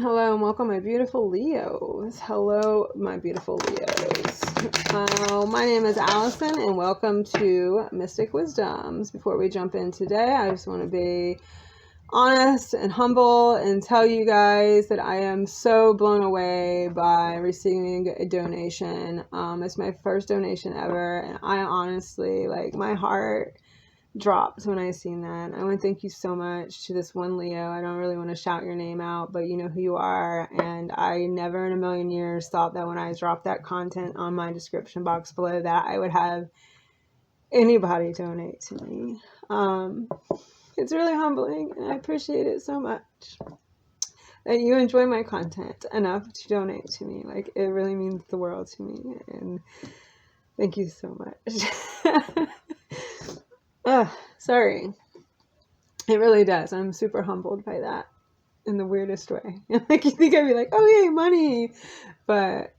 Hello and welcome, my beautiful Leos. Hello, my beautiful Leos. My name is Allison and welcome to Mystic Wisdoms. Before we jump in today, I just want to be honest and humble and tell you guys that I am so blown away by receiving a donation. It's my first donation ever, and I honestly, my heart dropped when I seen that. I want to thank you so much to this one Leo. I don't really want to shout your name out, but you know who you are, and I never in a million years thought that when I dropped that content on my description box below that I would have anybody donate to me. It's really humbling, and I appreciate it so much that you enjoy my content enough to donate to me. Like, it really means the world to me, and thank you so much. Sorry. It really does. I'm super humbled by that in the weirdest way. Like, you think I'd be like, oh yay, money. But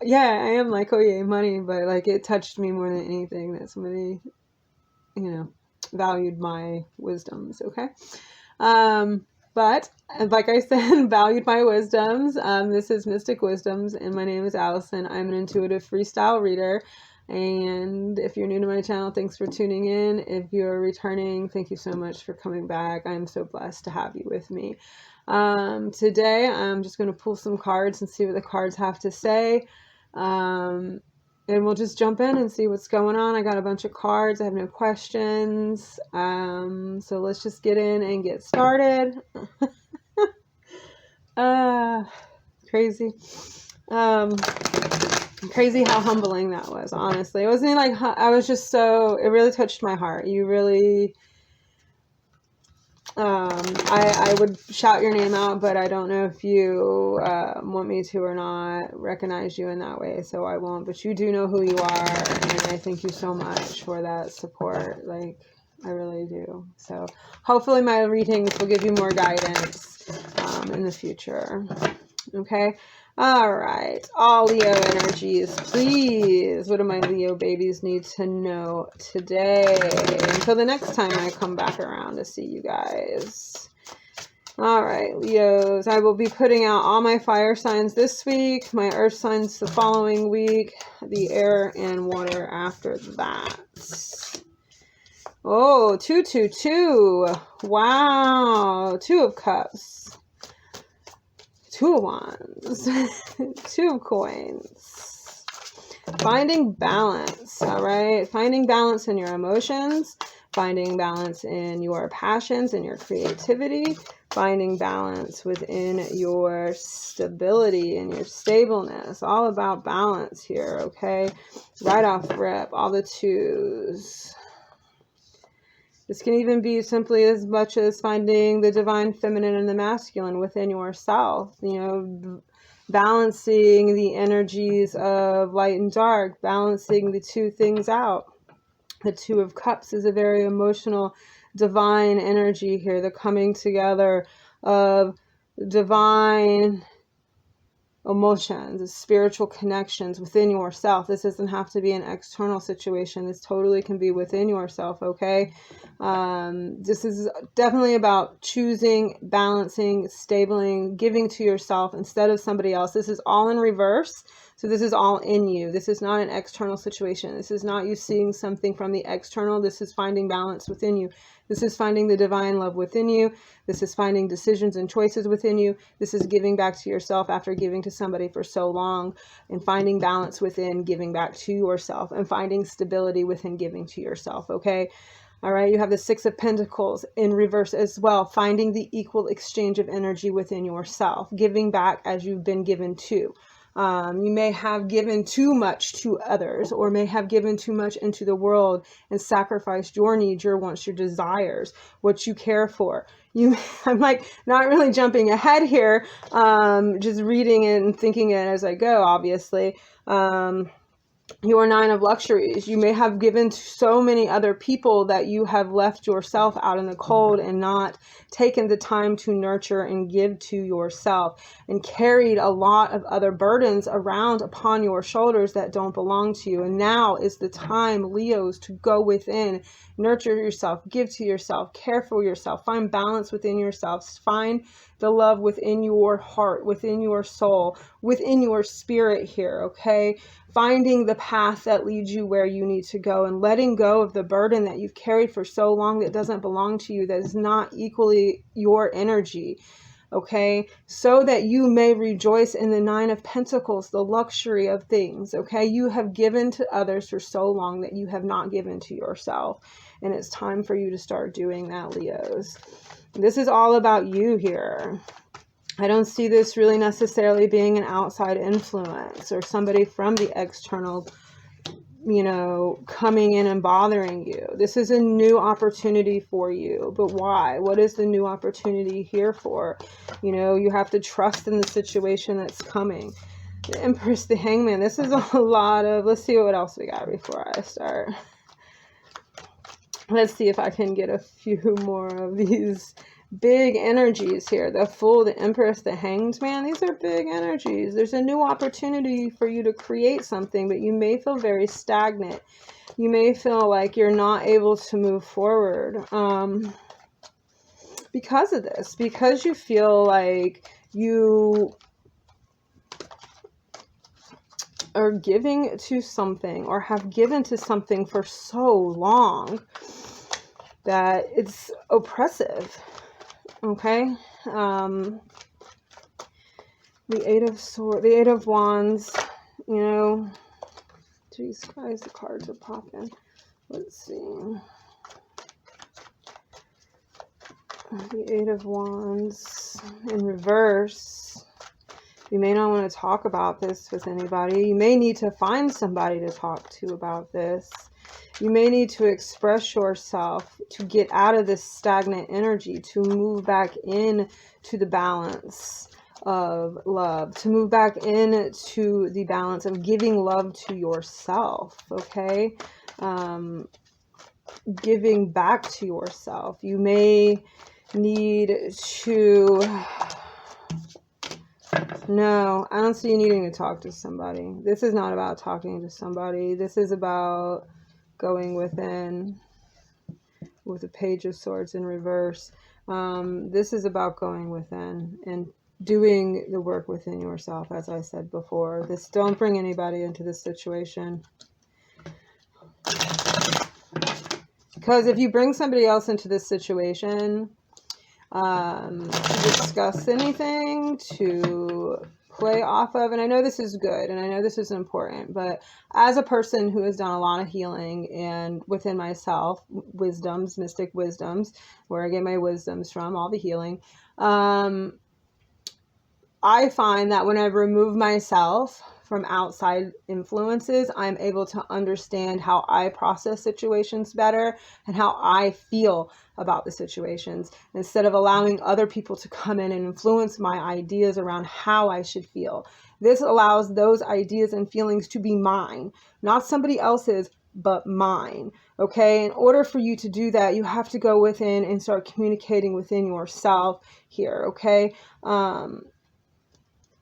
yeah, I am like, oh yay, money. But like, it touched me more than anything that somebody, valued my wisdoms. Okay. But like I said, valued my wisdoms. This is Mystic Wisdoms, and my name is Allison. I'm an intuitive freestyle reader. And if you're new to my channel, thanks for tuning in. If you're returning, thank you so much for coming back. I'm so blessed to have you with me. Today, I'm just going to pull some cards and see what the cards have to say. And we'll just jump in and see what's going on. I got a bunch of cards. I have no questions. So let's just get in and get started. Crazy. Crazy how humbling that was, honestly. It wasn't like, I was just so, it really touched my heart. You really, I would shout your name out, but I don't know if you want me to or not recognize you in that way, so I won't. But you do know who you are, and I thank you so much for that support. Like, I really do. So hopefully my readings will give you more guidance in the future. Okay. All right. All Leo energies, please. What do my Leo babies need to know today? Until the next time I come back around to see you guys. All right, Leos. I will be putting out all my fire signs this week, my earth signs the following week, the air and water after that. Oh, 222. Wow. 2 of Cups. 2 of Wands. 2 of Coins. Finding balance, all right? Finding balance in your emotions, finding balance in your passions and your creativity, finding balance within your stability and your stableness. All about balance here, okay? Right off rip, all the 2s. This can even be simply as much as finding the divine feminine and the masculine within yourself, balancing the energies of light and dark, balancing the 2 things out. The 2 of Cups is a very emotional, divine energy here, the coming together of divine emotions, spiritual connections within yourself. This doesn't have to be an external situation. This totally can be within yourself, okay? This is definitely about choosing, balancing, stabling, giving to yourself instead of somebody else. This is all in reverse. So this is all in you. This is not an external situation. This is not you seeing something from the external. This is finding balance within you. This is finding the divine love within you. This is finding decisions and choices within you. This is giving back to yourself after giving to somebody for so long, and finding balance within giving back to yourself, and finding stability within giving to yourself, okay? All right, you have the 6 of Pentacles in reverse as well, finding the equal exchange of energy within yourself, giving back as you've been given to. You may have given too much to others, or may have given too much into the world and sacrificed your needs, your wants, your desires, what you care for. I'm like not really jumping ahead here, just reading it and thinking it as I go, obviously. your 9 of luxuries. You may have given to so many other people that you have left yourself out in the cold and not taken the time to nurture and give to yourself, and carried a lot of other burdens around upon your shoulders that don't belong to you. And now is the time, Leos, to go within, nurture yourself, give to yourself, care for yourself, find balance within yourself, find the love within your heart, within your soul, within your spirit here, okay? Finding the path that leads you where you need to go, and letting go of the burden that you've carried for so long that doesn't belong to you, that is not equally your energy, okay? So that you may rejoice in the 9 of Pentacles, the luxury of things, okay? You have given to others for so long that you have not given to yourself. And it's time for you to start doing that, Leos. This is all about you here. I don't see this really necessarily being an outside influence or somebody from the external, you know, coming in and bothering you. This is a new opportunity for you. But why? What is the new opportunity here for? You know, you have to trust in the situation that's coming. The Empress, the Hangman. This is a lot of, let's see what else we got before I start. Let's see if I can get a few more of these big energies here. The Fool, the Empress, the Hanged Man. These are big energies. There's a new opportunity for you to create something, but you may feel very stagnant. You may feel like you're not able to move forward because of this, because you feel like you are giving to something or have given to something for so long that it's oppressive. Okay. The 8 of Swords, the 8 of Wands, you know, geez, guys, the cards are popping. Let's see. The 8 of Wands in reverse. You may not want to talk about this with anybody. You may need to find somebody to talk to about this. You may need to express yourself to get out of this stagnant energy, to move back in to the balance of love, to move back into the balance of giving love to yourself, okay? Giving back to yourself. You may need to... No, I don't see you needing to talk to somebody. This is not about talking to somebody. This is about going within, with the Page of Swords in reverse. This is about going within and doing the work within yourself, as I said before. This, don't bring anybody into this situation. Because if you bring somebody else into this situation, to discuss anything, to play off of, and I know this is good and I know this is important, but as a person who has done a lot of healing and within myself, wisdoms, mystic wisdoms, where I get my wisdoms from, all the healing, I find that when I remove myself from outside influences, I'm able to understand how I process situations better and how I feel about the situations, instead of allowing other people to come in and influence my ideas around how I should feel. This allows those ideas and feelings to be mine, not somebody else's, but mine. Okay. In order for you to do that, you have to go within and start communicating within yourself here. Okay.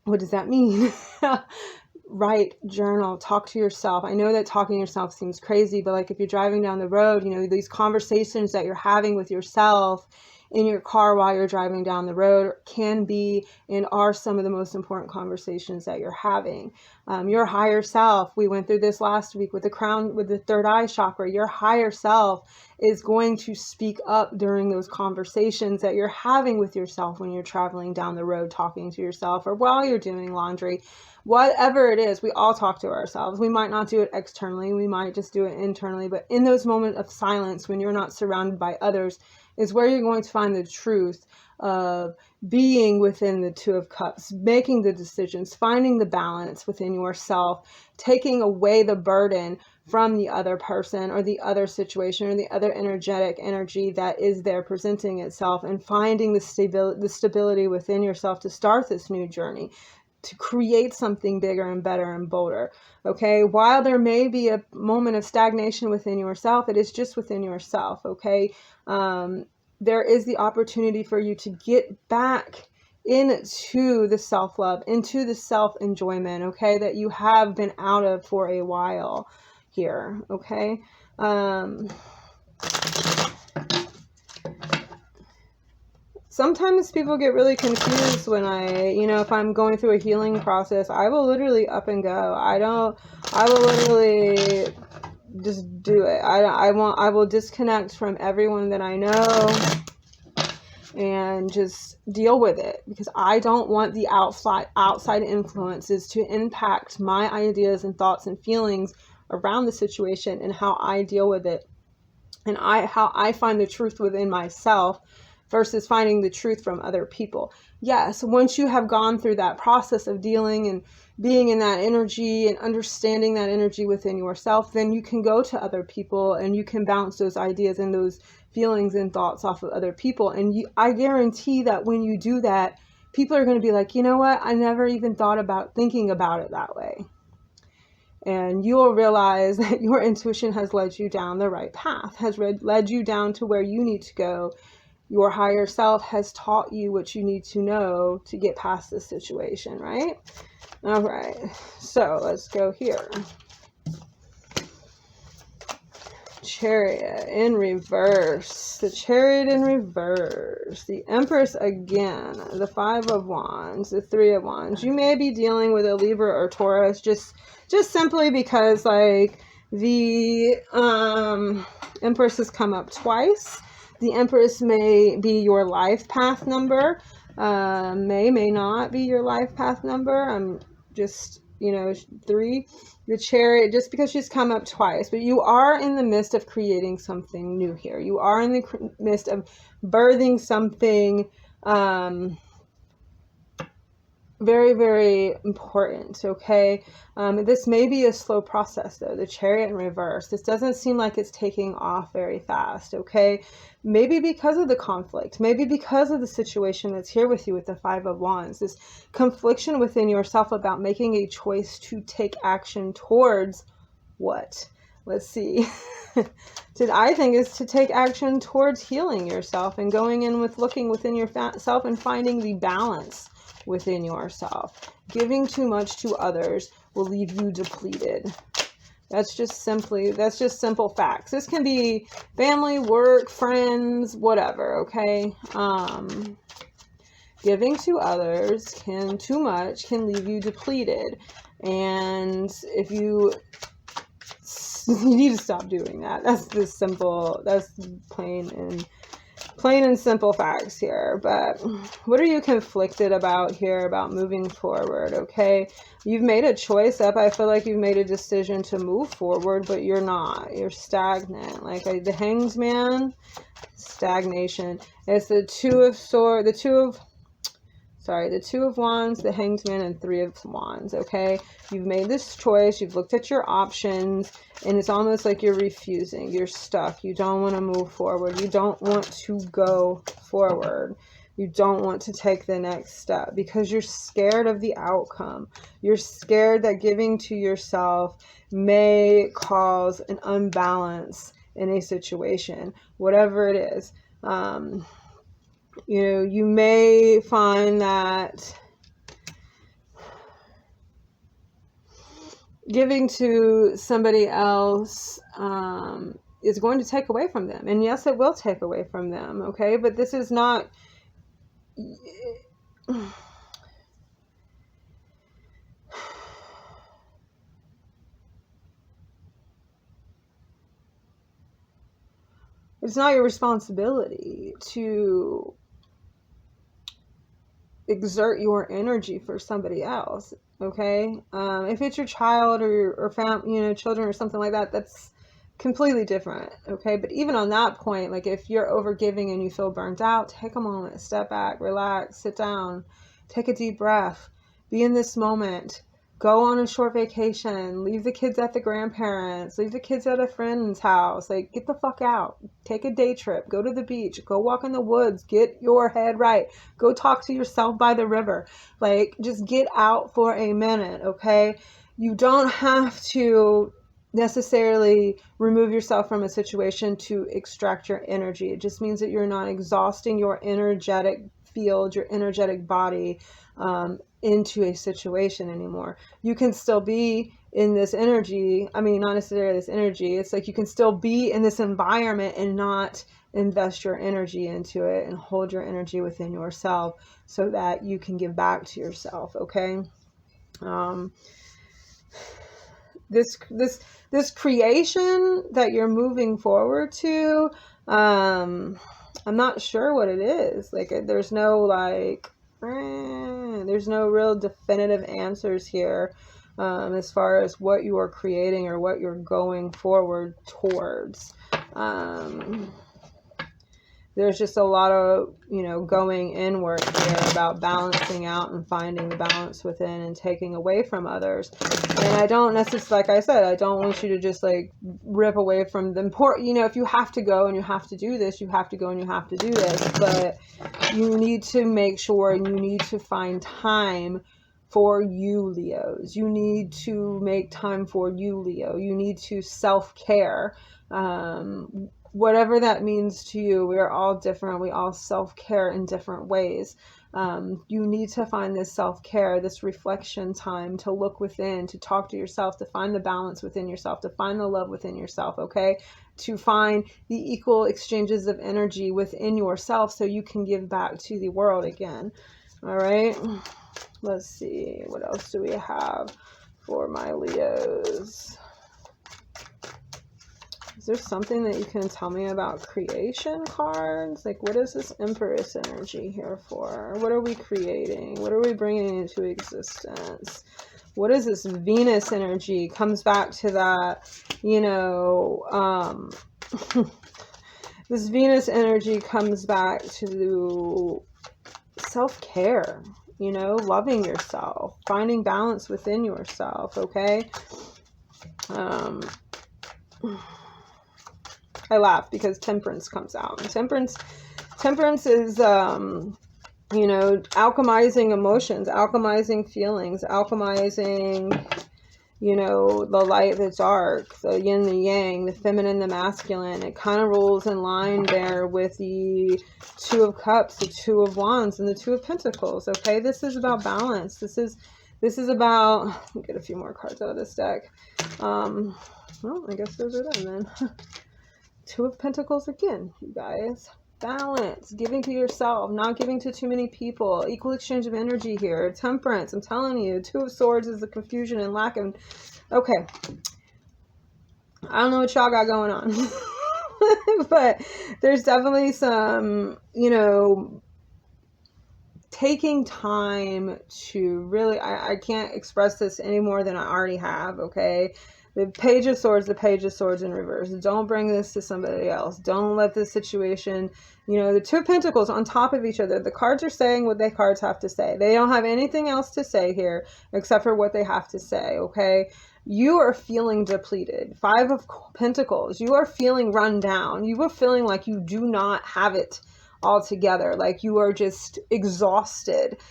What does that mean? Write, journal, talk to yourself. I know that talking to yourself seems crazy, but like if you're driving down the road, you know, these conversations that you're having with yourself in your car while you're driving down the road can be and are some of the most important conversations that you're having. Your higher self, we went through this last week with the crown, with the third eye chakra. Your higher self is going to speak up during those conversations that you're having with yourself when you're traveling down the road, talking to yourself, or while you're doing laundry. Whatever it is, we all talk to ourselves. We might not do it externally. We might just do it internally. But in those moments of silence, when you're not surrounded by others, is where you're going to find the truth of being within the Two of Cups, making the decisions, finding the balance within yourself, taking away the burden from the other person or the other situation or the other energetic energy that is there presenting itself, and finding the stability within yourself to start this new journey. to create something bigger and better and bolder. Okay, while there may be a moment of stagnation within yourself, it is just within yourself. Okay, there is the opportunity for you to get back into the self-love, into the self-enjoyment, okay, that you have been out of for a while here. Okay, sometimes people get really confused when if I'm going through a healing process, I will literally up and go. I will literally just do it. I will disconnect from everyone that I know and just deal with it, because I don't want the outside influences to impact my ideas and thoughts and feelings around the situation and how I deal with it, and how I find the truth within myself versus finding the truth from other people. Yes, once you have gone through that process of dealing and being in that energy and understanding that energy within yourself, then you can go to other people and you can bounce those ideas and those feelings and thoughts off of other people. And I guarantee that when you do that, people are going to be like, you know what? I never even thought about thinking about it that way. And you will realize that your intuition has led you down the right path, has led you down to where you need to go. Your higher self has taught you what you need to know to get past this situation, right? All right, so let's go here. Chariot in reverse. The Chariot in reverse. The Empress again. The Five of Wands. The Three of Wands. You may be dealing with a Libra or Taurus just simply because like the Empress has come up twice. The Empress may be your life path number. May not be your life path number. I'm just, 3. The Chariot, just because she's come up twice. But you are in the midst of creating something new here. You are in the midst of birthing something very, very important, okay? This may be a slow process, though. The Chariot in reverse. This doesn't seem like it's taking off very fast, okay? Maybe because of the conflict. Maybe because of the situation that's here with you with the Five of Wands. This confliction within yourself about making a choice to take action towards what? Let's see. I think is to take action towards healing yourself and going in with looking within yourself and finding the balance within yourself. Giving too much to others will leave you depleted. That's just simple facts. This can be family, work, friends, whatever, okay? Giving to others too much can leave you depleted. And if you need to stop doing that. That's plain and simple facts here. But what are you conflicted about here about moving forward? Okay, you've made a choice up. I feel like you've made a decision to move forward, but you're not. You're stagnant. Like the Hanged Man, stagnation. It's the Two of Wands, the Hanged Man, and Three of Wands, okay? You've made this choice, you've looked at your options, and it's almost like you're refusing. You're stuck. You don't want to move forward. You don't want to go forward. You don't want to take the next step because you're scared of the outcome. You're scared that giving to yourself may cause an unbalance in a situation, whatever it is. You may find that giving to somebody else is going to take away from them. And yes, it will take away from them, okay? But this is not... It's not your responsibility to exert your energy for somebody else, okay? If it's your child or family, children or something like that, that's completely different, okay? But even on that point, like if you're overgiving and you feel burnt out, take a moment, step back, relax, sit down, take a deep breath, be in this moment, Go on a short vacation, leave the kids at the grandparents, leave the kids at a friend's house, like get the fuck out, take a day trip, go to the beach, go walk in the woods, get your head right, go talk to yourself by the river, like just get out for a minute, okay? You don't have to necessarily remove yourself from a situation to extract your energy. It just means that you're not exhausting your energetic field, your energetic body, into a situation anymore. You can still be in this energy. I mean, not necessarily this energy. It's like you can still be in this environment and not invest your energy into it and hold your energy within yourself so that you can give back to yourself. Okay. This creation that you're moving forward to, I'm not sure what it is. Like, there's no real definitive answers here, as far as what you are creating or what you're going forward towards. There's just a lot of, going inward here about balancing out and finding the balance within and taking away from others. And I don't necessarily, like I said, I don't want you to just like rip away from the important, if you have to go and you have to do this, you have to go and you have to do this. But you need to make sure and you need to find time for you, Leos. You need to make time for you, Leo. You need to self-care. Whatever that means to you, we are all different. We all self-care in different ways. You need to find this self-care, this reflection time to look within, to talk to yourself, to find the balance within yourself, to find the love within yourself, okay? To find the equal exchanges of energy within yourself so you can give back to the world again. All right? Let's see. What else do we have for my Leos? Is there something that you can tell me about creation cards? Like, what is this Empress energy here for? What are we creating? What are we bringing into existence? What is this Venus energy? Comes back to that, this Venus energy comes back to self-care, loving yourself, finding balance within yourself, okay? I laugh because Temperance comes out. And Temperance is, alchemizing emotions, alchemizing feelings, alchemizing, the light, the dark, the yin, the yang, the feminine, the masculine. It kind of rolls in line there with the Two of Cups, the Two of Wands, and the Two of Pentacles. Okay, this is about balance. This is about. Let me get a few more cards out of this deck. Well, I guess those are them then. Two of Pentacles again, you guys. Balance, giving to yourself, not giving to too many people, equal exchange of energy here. Temperance, I'm telling you. Two of Swords is the confusion and lack of. Okay, I don't know what y'all got going on, but there's definitely some, taking time to really, I can't express this any more than I already have, okay? The Page of Swords in reverse. Don't bring this to somebody else. Don't let this situation, the Two of Pentacles on top of each other. The cards are saying what the cards have to say. They don't have anything else to say here except for what they have to say, okay? You are feeling depleted. Five of Pentacles. You are feeling run down. You are feeling like you do not have it all together. Like you are just exhausted.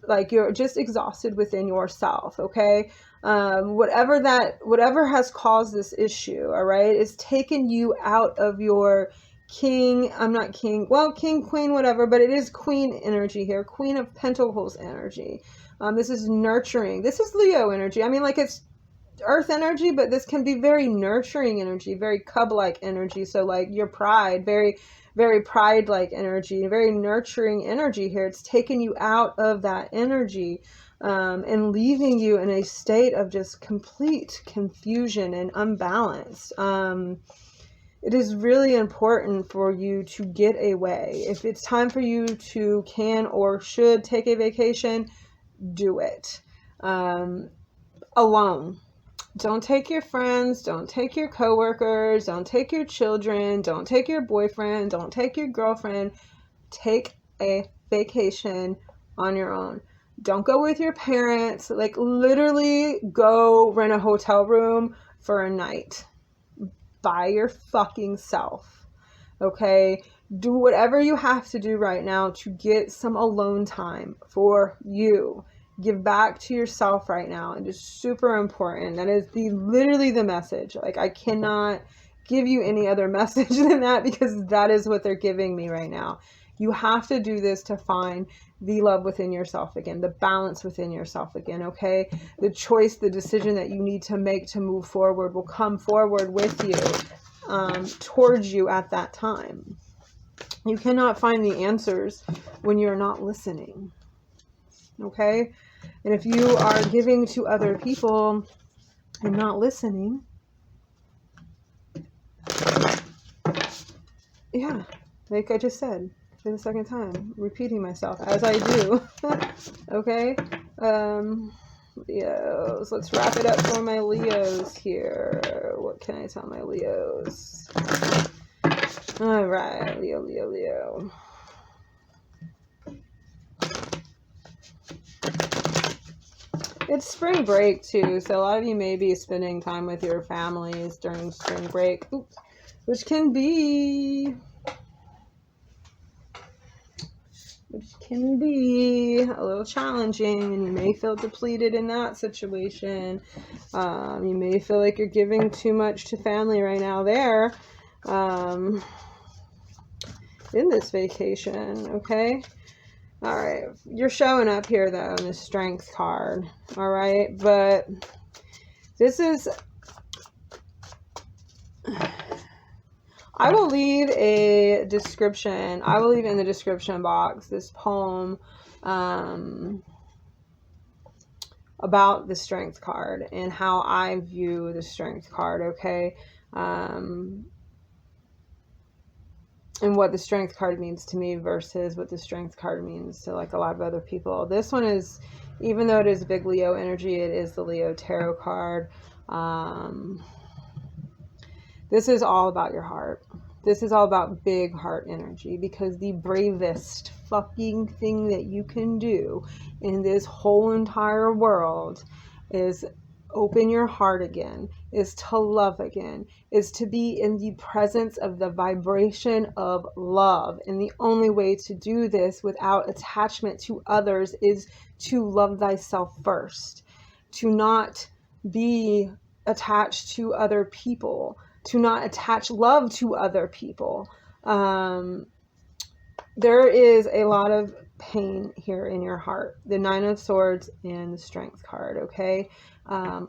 Like you're just exhausted within yourself, okay? Whatever has caused this issue, all right, is taken you out of your king, queen, whatever, but it is queen energy here, Queen of Pentacles energy. This is nurturing. This is Leo energy. I mean, like it's earth energy, but this can be very nurturing energy, very cub-like energy. So like your pride, very, very pride-like energy, very nurturing energy here. It's taken you out of that energy. And leaving you in a state of just complete confusion and unbalanced. It is really important for you to get away. If it's time for you to can or should take a vacation, do it. Alone. Don't take your friends, don't take your coworkers, don't take your children, don't take your boyfriend, don't take your girlfriend. Take a vacation on your own. Don't go with your parents. Like, literally go rent a hotel room for a night by your fucking self. Okay? Do whatever you have to do right now to get some alone time for you. Give back to yourself right now. It is super important. That is literally the message. Like, I cannot give you any other message than that, because that is what they're giving me right now. You have to do this to find the love within yourself again, the balance within yourself again, okay? The choice, the decision that you need to make to move forward will come forward with you, towards you at that time. You cannot find the answers when you're not listening, okay? And if you are giving to other people and not listening, yeah, like I just said for the second time, repeating myself as I do. Okay, Leos, let's wrap it up for my Leos here. What can I tell my Leos? All right, Leo. It's spring break too, so a lot of you may be spending time with your families during spring break. Oops. Which can be a little challenging, and you may feel depleted in that situation. You may feel like you're giving too much to family right now there, in this vacation, okay? All right, you're showing up here though in the Strength card, all right? But this is... I will leave a description. I will leave in the description box this poem about the Strength card and how I view the Strength card, okay? And what the Strength card means to me versus what the Strength card means to like a lot of other people. This one is, even though it is big Leo energy, it is the Leo tarot card. This is all about your heart. This is all about big heart energy, because the bravest fucking thing that you can do in this whole entire world is open your heart again, is to love again, is to be in the presence of the vibration of love. And the only way to do this without attachment to others is to love thyself first, to not be attached to other people, to not attach love to other people. There is a lot of pain here in your heart. The Nine of Swords and the Strength card, okay?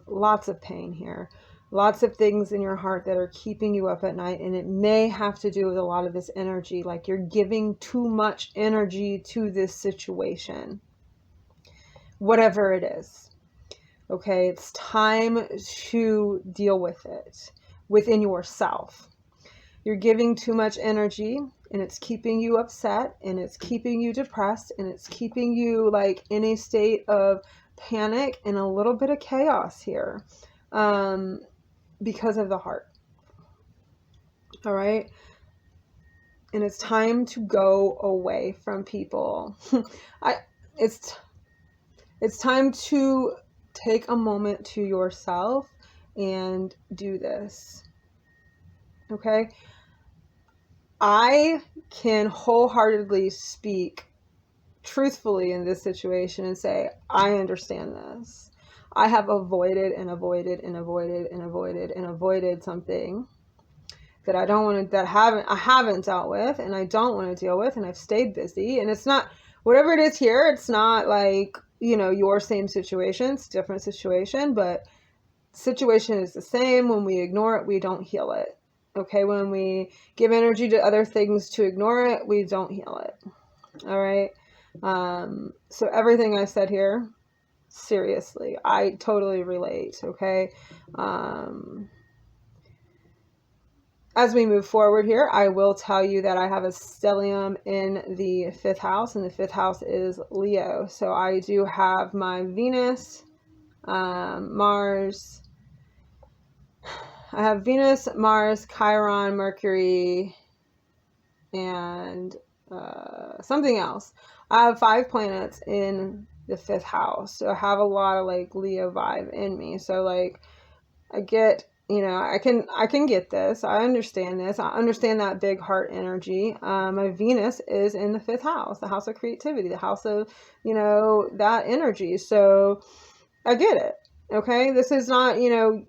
Lots of pain here. Lots of things in your heart that are keeping you up at night, and it may have to do with a lot of this energy, like you're giving too much energy to this situation. Whatever it is, okay? It's time to deal with it within yourself. You're giving too much energy, and it's keeping you upset, and it's keeping you depressed, and it's keeping you like in a state of panic and a little bit of chaos here, because of the heart. All right. And it's time to go away from people. It's time to take a moment to yourself and do this. Okay? I can wholeheartedly speak truthfully in this situation and say, I understand this. I have avoided something that I don't want to, I haven't dealt with, and I don't want to deal with, and I've stayed busy. And it's not, whatever it is here, it's not like, you know, your same situation. It's a different situation, but situation is the same. When we ignore it, we don't heal it. Okay, when we give energy to other things to ignore it, we don't heal it. All right. So everything I said here, seriously, I totally relate. Okay. As we move forward here, I will tell you that I have a stellium in the 5th house, and the 5th house is Leo. So I do have my Venus, Mars. I have Venus, Mars, Chiron, Mercury, and something else. I have 5 planets in the 5th house. So I have a lot of like Leo vibe in me. So like I get, you know, I can get this. I understand this. I understand that big heart energy. My Venus is in the 5th house, the house of creativity, the house of, you know, that energy. So I get it. Okay. This is not, you know,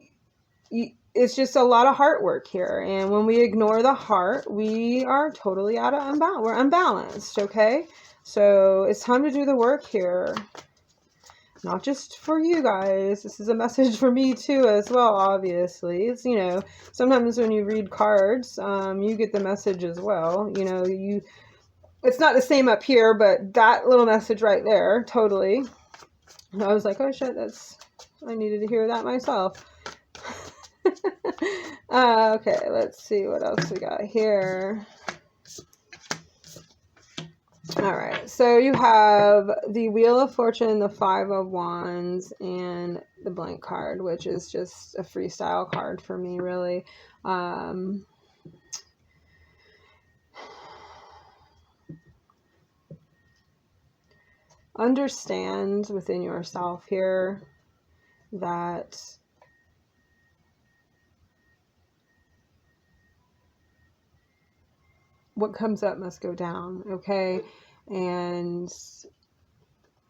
it's just a lot of heart work here. And when we ignore the heart, we are totally out of unbalance. We're unbalanced. Okay. So it's time to do the work here. Not just for you guys. This is a message for me too as well, obviously. It's, you know, sometimes when you read cards, you get the message as well. You know, it's not the same up here, but that little message right there, totally. And I was like, oh shit, I needed to hear that myself. Okay, let's see what else we got here. All right, so you have the Wheel of Fortune, the 5 of Wands, and the blank card, which is just a freestyle card for me, really. Understand within yourself here that what comes up must go down, okay? And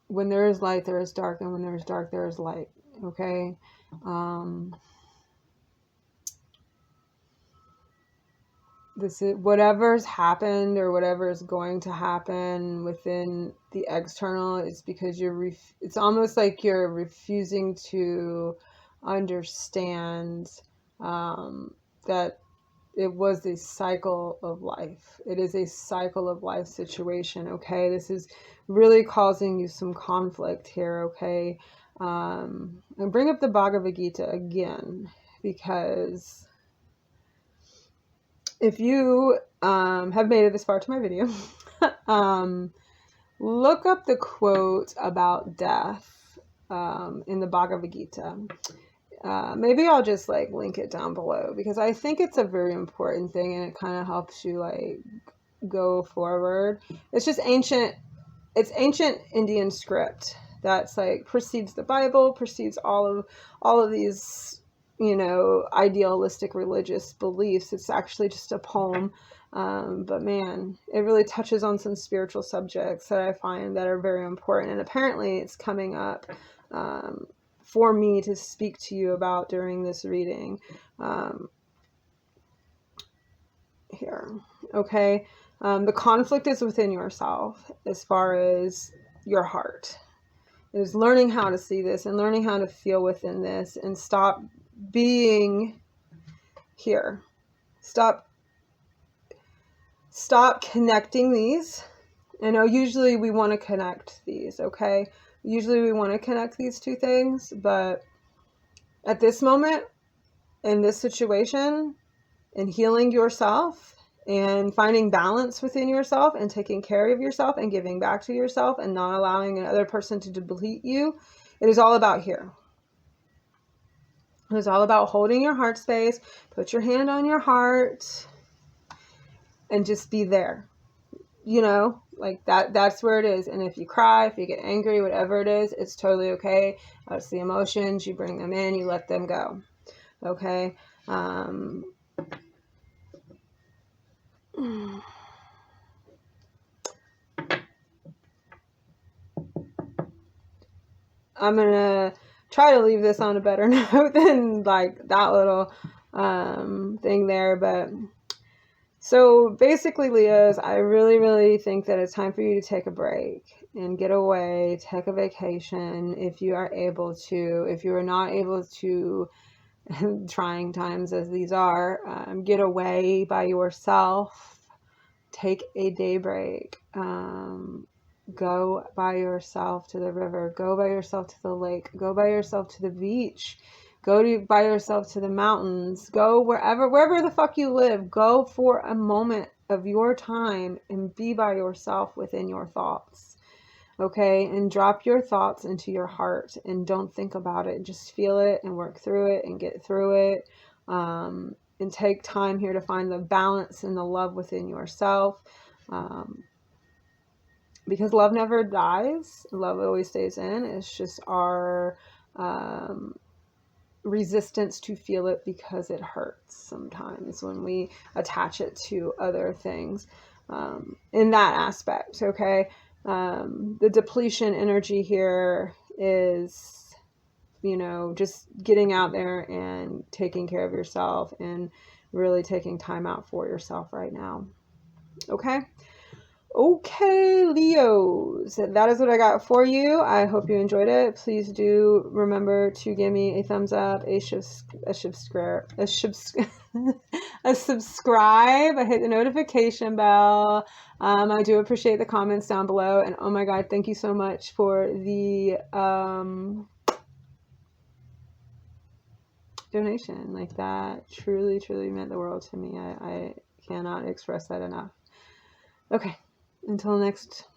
when there is light, there is dark, and when there is dark, there is light, okay? This is whatever's happened or whatever is going to happen within the external. It's because it's almost like you're refusing to understand that it was a cycle of life. It is a cycle of life situation. Okay, this is really causing you some conflict here. Okay, and bring up the Bhagavad Gita again, because if you have made it this far to my video, look up the quote about death in the Bhagavad Gita. Maybe I'll just like link it down below, because I think it's a very important thing and it kind of helps you like go forward. It's just ancient Indian script that's like precedes the Bible, precedes all of these, you know, idealistic religious beliefs. It's actually just a poem. But man, it really touches on some spiritual subjects that I find that are very important. And apparently it's coming up for me to speak to you about during this reading. Here. Okay. The conflict is within yourself as far as your heart. It is learning how to see this and learning how to feel within this and stop being here. Stop connecting these. I know usually we want to connect these, okay? Usually we want to connect these two things, but at this moment, in this situation, in healing yourself and finding balance within yourself and taking care of yourself and giving back to yourself and not allowing another person to deplete you, it is all about here. It is all about holding your heart space, put your hand on your heart, and just be there. You know, like that's where it is. And if you cry, if you get angry, whatever it is, it's totally okay. That's the emotions. You bring them in, you let them go. Okay. I'm going to try to leave this on a better note than like that little thing there. But so basically, Leos, I really think that it's time for you to take a break and get away, take a vacation if you are able to. If you are not able to, trying times as these are, get away by yourself, take a day break, go by yourself to the river, go by yourself to the lake, go by yourself to the beach, go by yourself to the mountains, go wherever the fuck you live, go for a moment of your time and be by yourself within your thoughts. Okay, and drop your thoughts into your heart and don't think about it. Just feel it and work through it and get through it. And take time here to find the balance and the love within yourself. because love never dies. Love always stays in. It's just our resistance to feel it because it hurts sometimes when we attach it to other things in that aspect. Okay. The depletion energy here is, you know, just getting out there and taking care of yourself and really taking time out for yourself right now. Okay. Okay, Leos, that is what I got for you. I hope you enjoyed it. Please do remember to give me a thumbs up, a subscribe, hit the notification bell. I do appreciate the comments down below. And oh my God, thank you so much for the donation. Like, that truly, truly meant the world to me. I cannot express that enough. Okay. Until next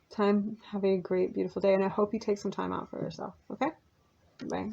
time, have a great, beautiful day, and I hope you take some time out for yourself, okay? Bye.